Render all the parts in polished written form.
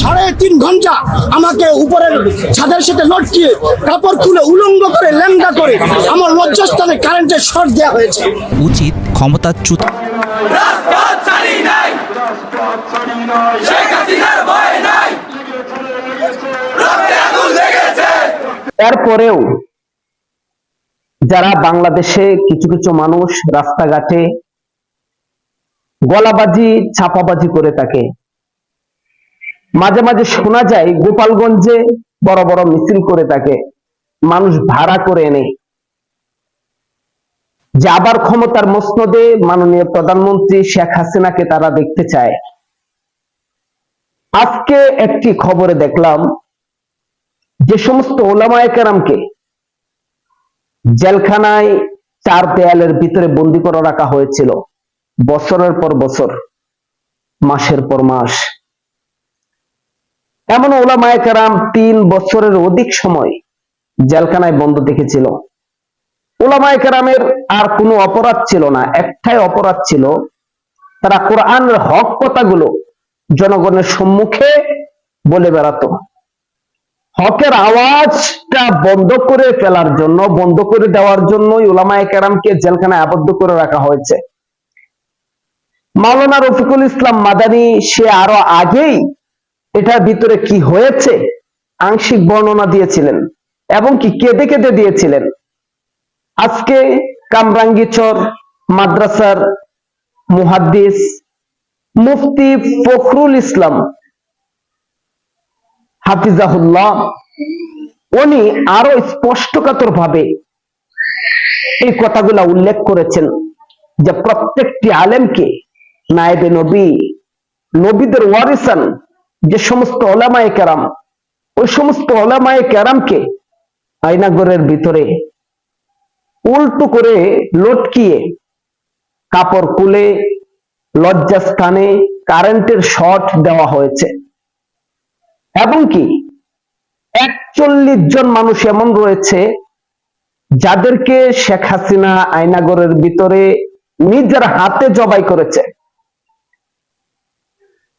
3.5 ঘন্টা আমাকে উপরের ছাদের সাথে লটকিয়ে কাপড় খুলে উলঙ্গ করে ল্যাংড়া করে আমার লজ্জাস্থানে কারেন্টের শর্ট দেওয়া হয়েছে। উচিত ক্ষমতাচ্যুত এরপরেও যারা বাংলাদেশে কিছু কিছু মানুষ রাস্তাঘাটে গলাবাজি ছাপাবাজি করে থাকে, মাঝে মাঝে শোনা যায় গোপালগঞ্জে বড় বড় মিছিল করে থাকে, মানুষ ভাড়া করে এনে যে আবার ক্ষমতার মসনদে মাননীয় প্রধানমন্ত্রী শেখ হাসিনাকে তারা দেখতে চায়। আজকে একটি খবরে দেখলাম যে সমস্ত ওলামায়ে কেরামকে জেলখানায় 4 দেয়ালের ভিতরে বন্দী করে রাখা হয়েছিল বছরের পর বছর, মাসের পর মাস। এমন ওলামায়ে কেরাম 3 বছরের অধিক সময় জেলখানায় বন্ধ দেখেছিল। ওলামায়ে কেরামের আর কোনো অপরাধ ছিল না, একটাই অপরাধ ছিল, তারা কোরআনের হক কথাগুলো জনগণের সম্মুখে বলে বেড়াতো। হকের আওয়াজটা বন্ধ করে ফেলার জন্য, বন্ধ করে দেওয়ার জন্যই উলামায়ে কেরামকে জেলখানায় আবদ্ধ করে রাখা হয়েছে। মাওলানা রফিকুল ইসলাম মাদানী সে আরো আগেই এটার ভিতরে কি হয়েছে আংশিক বর্ণনা দিয়েছিলেন এবং কি কেঁদে কেঁদে দিয়েছিলেন। আজকে কামরাঙ্গীরচর মাদ্রাসার মুহাদ্দিস মুফতি ফখরুল ইসলাম হাফিজাহুল্লাহ উনি আরো স্পষ্টকাতর ভাবে এই কথাগুলা উল্লেখ করেছেন যে প্রত্যেকটি আলেমকে নায়েবে নবী, নবীদের ওয়ারিসান যে সমস্ত ওলামায়ে কেরাম, ওই সমস্ত ওলামায়ে কেরামকে আয়নাগরের ভিতরে উল্টো করে লটকিয়ে কাপড় খুলে লজ্জাস্থানে কারেন্টের শর্ট দেওয়া হয়েছে এবং কি 41 জন মানুষ এমন রয়েছে যাদেরকে শেখ হাসিনা আয়নাগরের ভিতরে নিজের হাতে জবাই করেছে।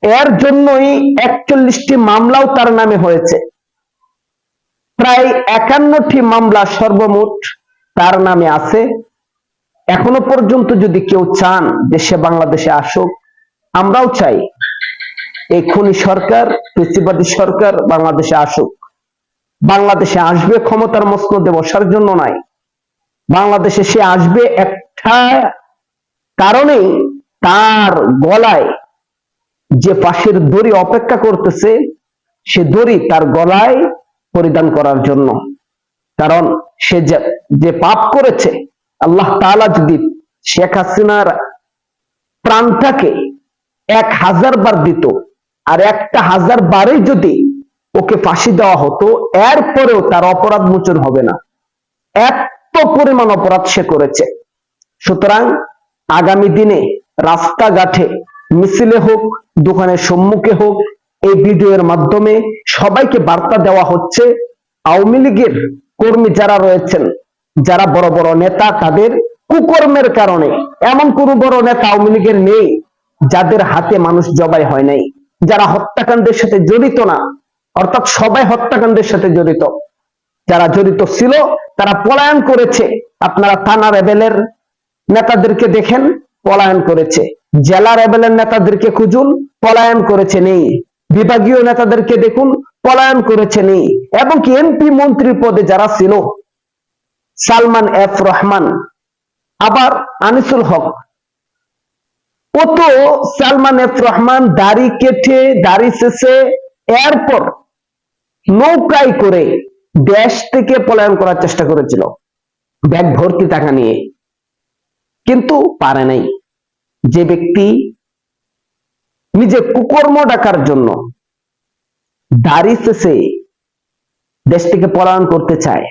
এর জন্যই 41টি মামলাও তার নামে হয়েছে। প্রায় 51টি মামলা সর্বমোট তার নামে আছে। এখনো পর্যন্ত যদি কেউ চান যে সে বাংলাদেশে আসুক, আমরাও চাই এই খুনি সরকার, ফ্যাসিবাদী সরকার বাংলাদেশে আসুক। বাংলাদেশে আসবে ক্ষমতার মসনদে বসার জন্য নয়, বাংলাদেশে সে আসবে একটা কারণে, তার গলায় যে ফাঁসির দড়ি অপেক্ষা করতেছে সে দড়ি তার গলায় পরিধান করার জন্য। কারণ সে যে পাপ করেছে, আল্লাহ তাআলা যদি শেখ হাসিনার প্রাণটাকে 1000 বার দিত আর 1000 বারে যদি ওকে ফাঁসি দেওয়া হতো, এরপরেও তার অপরাধ মোচন হবে না, এত পরিমাণ অপরাধ সে করেছে। সুতরাং আগামী দিনে রাস্তাঘাটে মিছিলে হোক, দোকানের সম্মুখে হোক, এই ভিডিওর মাধ্যমে সবাইকে বার্তা দেওয়া হচ্ছে আওয়ামী লীগের কর্মী যারা রয়েছেন, যারা বড় বড় নেতা, তাদের কুকর্মের কারণে, এমন কোন বড় নেতা আওয়ামী লীগের নেই যাদের হাতে মানুষ জবাই হয় নাই, যারা হত্যাকাণ্ডের সাথে জড়িত না, অর্থাৎ সবাই হত্যাকাণ্ডের সাথে জড়িত। যারা জড়িত ছিল তারা পলায়ন করেছে। আপনারা থানা রেবেলের নেতাদেরকে দেখেন, পলায়ন করেছে। জেলা রেবেলের নেতাদেরকে খুঁজুন, পলায়ন করেছে নেই। বিভাগীয় নেতাদেরকে দেখুন, পলায়ন করেছে নেই। এবং কি এমপি মন্ত্রী পদে যারা ছিল, সালমান এফ রহমান, আবার আনিসুল হক, ও তো সালমান এফ রহমান দাড়ি কেটে, দাড়ি শেষে এরপর নৌকায় করে দেশ থেকে পলায়ন করার চেষ্টা করেছিল ব্যাগ ভর্তি টাকা নিয়ে, কিন্তু পারে নাই। যে ব্যক্তি নিজে কুকর্ম ডাকার জন্য দাড়ি শেষে দেশ থেকে পলায়ন করতে চায়,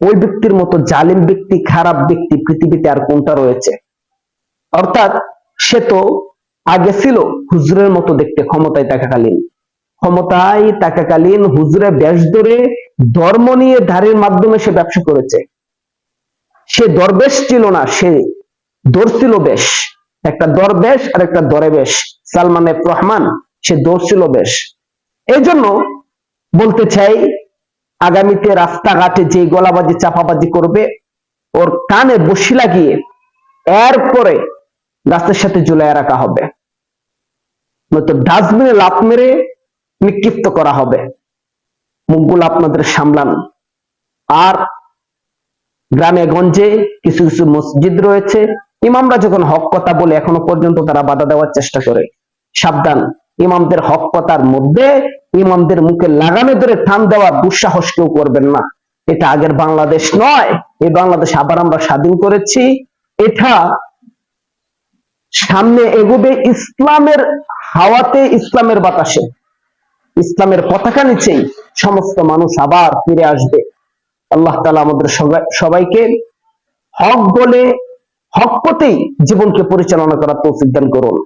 ওই ব্যক্তির মতো জালিম ব্যক্তি, খারাপ ব্যক্তি পৃথিবীতে আর কোনটা রয়েছে? অর্থাৎ সে তো আগে ছিল হুজুরের মতো দেখতে ক্ষমতায় থাকাকালীন হুজুরের বেশ ধরে ধর্ম নিয়ে ধারের মাধ্যমে সে ব্যবসা করেছে। সে দরবেশ ছিল না, সে দর্শিল বেশ। একটা দরবেশ আর একটা দরেবেশ। সালমান এফ রহমান সে দর্শিল বেশ। এই জন্য বলতে চাই, আগামীতে রাস্তাঘাটে যে গলাবাজি চাপাবাজি করবে ওর কানে বসি লাগিয়ে এরপরে গাছের সাথে ঝুলাইয়া রাখা হবে, নয়তো ডাস্টবিনে লাফ মেরে নিক্ষিপ্ত করা হবে। মুখগুলো আপনাদের সামলান। আর গ্রামে গঞ্জে কিছু কিছু মসজিদ রয়েছে, ইমামরা যখন হক কথা বলে এখনো পর্যন্ত তারা বাধা দেওয়ার চেষ্টা করে। সাবধান, ইমামদের হক কথার মধ্যে ইমামদের মুখে লাগামে ধরে টান দেওয়ার দুঃসাহস কেউ করবেন না। এটা আগের বাংলাদেশ নয়, এই বাংলাদেশ আবার আমরা স্বাধীন করেছি। এটা সামনে এগোবে ইসলামের হাওয়াতে, ইসলামের বাতাসে, ইসলামের পতাকা নিচেই সমস্ত মানুষ আবার ফিরে আসবে। আল্লাহ তাআলা আমাদের সবাইকে হক বলে হক পথেই জীবনকে পরিচালনা করার তৌফিক দান করুন।